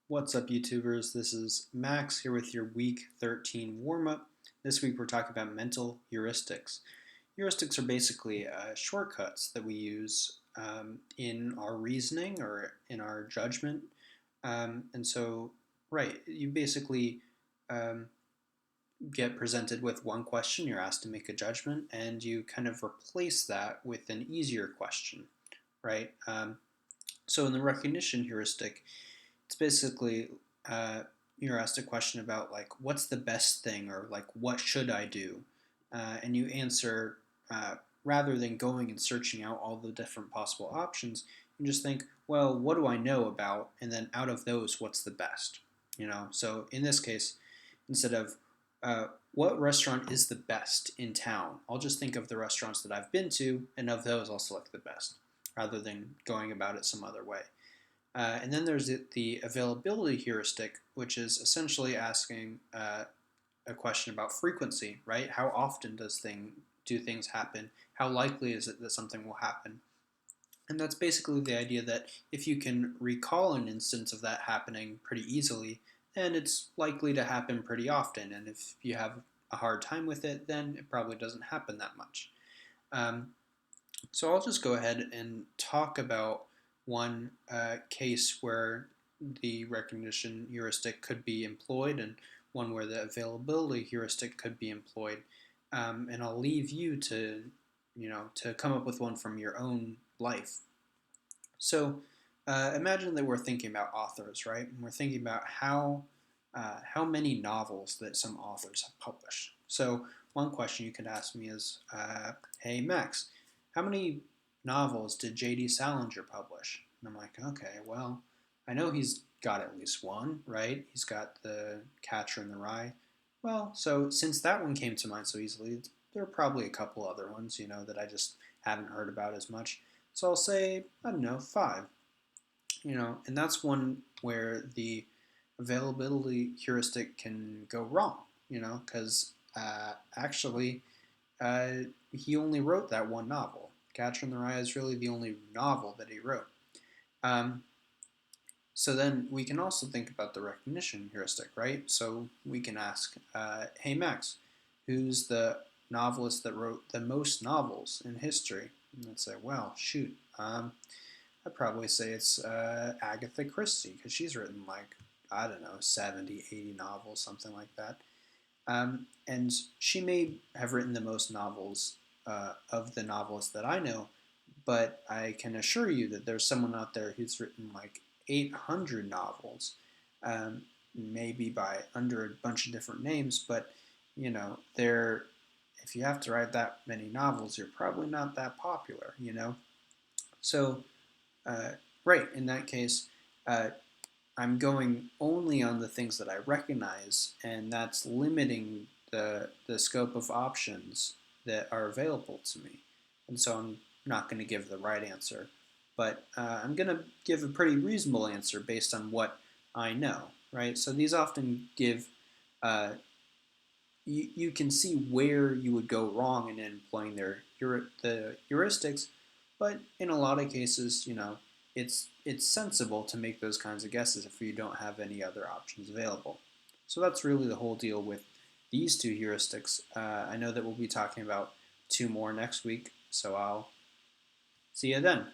What's up, YouTubers? This is Max here with your week 13 warm-up. This week we're talking about mental heuristics. Heuristics are basically shortcuts that we use in our reasoning or in our judgment. Right, you basically um, get presented with one question, you're asked to make a judgment, and you kind of replace that with an easier question, right? So in the recognition heuristic, it's basically you're asked a question about like what's the best thing or like what should I do, and you answer rather than going and searching out all the different possible options. You just think, well, what do I know about, and then out of those, what's the best? So in this case, instead of what restaurant is the best in town, I'll just think of the restaurants that I've been to, and of those, I'll select the best, rather than going about it some other way. And then there's the availability heuristic, which is essentially asking a question about frequency, right? How often do things happen? How likely is it that something will happen? And that's basically the idea that if you can recall an instance of that happening pretty easily, then it's likely to happen pretty often. And if you have a hard time with it, then it probably doesn't happen that much. Um, so I'll just go ahead and talk about one case where the recognition heuristic could be employed and one where the availability heuristic could be employed. And I'll leave you to come up with one from your own life. So imagine that we're thinking about authors, right? And we're thinking about how many novels that some authors have published. So one question you could ask me is, hey Max, how many novels did J.D. Salinger publish? And I'm like, okay, well, I know he's got at least one, right? He's got The Catcher in the Rye. Well, so since that one came to mind so easily, there are probably a couple other ones, that I just haven't heard about as much. So I'll say, I don't know, five. And that's one where the availability heuristic can go wrong, because actually uh, he only wrote that one novel. Catcher in the Rye is really the only novel that he wrote. Um, so then we can also think about the recognition heuristic, right? So we can ask, hey Max, who's the novelist that wrote the most novels in history? And I'd say, well, shoot, I'd probably say it's Agatha Christie, because she's written like, I don't know, 70, 80 novels, something like that. And she may have written the most novels of the novelists that I know, but I can assure you that there's someone out there who's written like 800 novels, maybe by under a bunch of different names, but they're if you have to write that many novels, you're probably not that popular. So, uh, right, in that case, uh, I'm going only on the things that I recognize, and that's limiting the scope of options that are available to me. And so I'm not going to give the right answer, but I'm going to give a pretty reasonable answer based on what I know, right? So these often give, you can see where you would go wrong in employing the heuristics, but in a lot of cases, it's sensible to make those kinds of guesses if you don't have any other options available. So that's really the whole deal with these two heuristics. I know that we'll be talking about two more next week, so I'll see you then.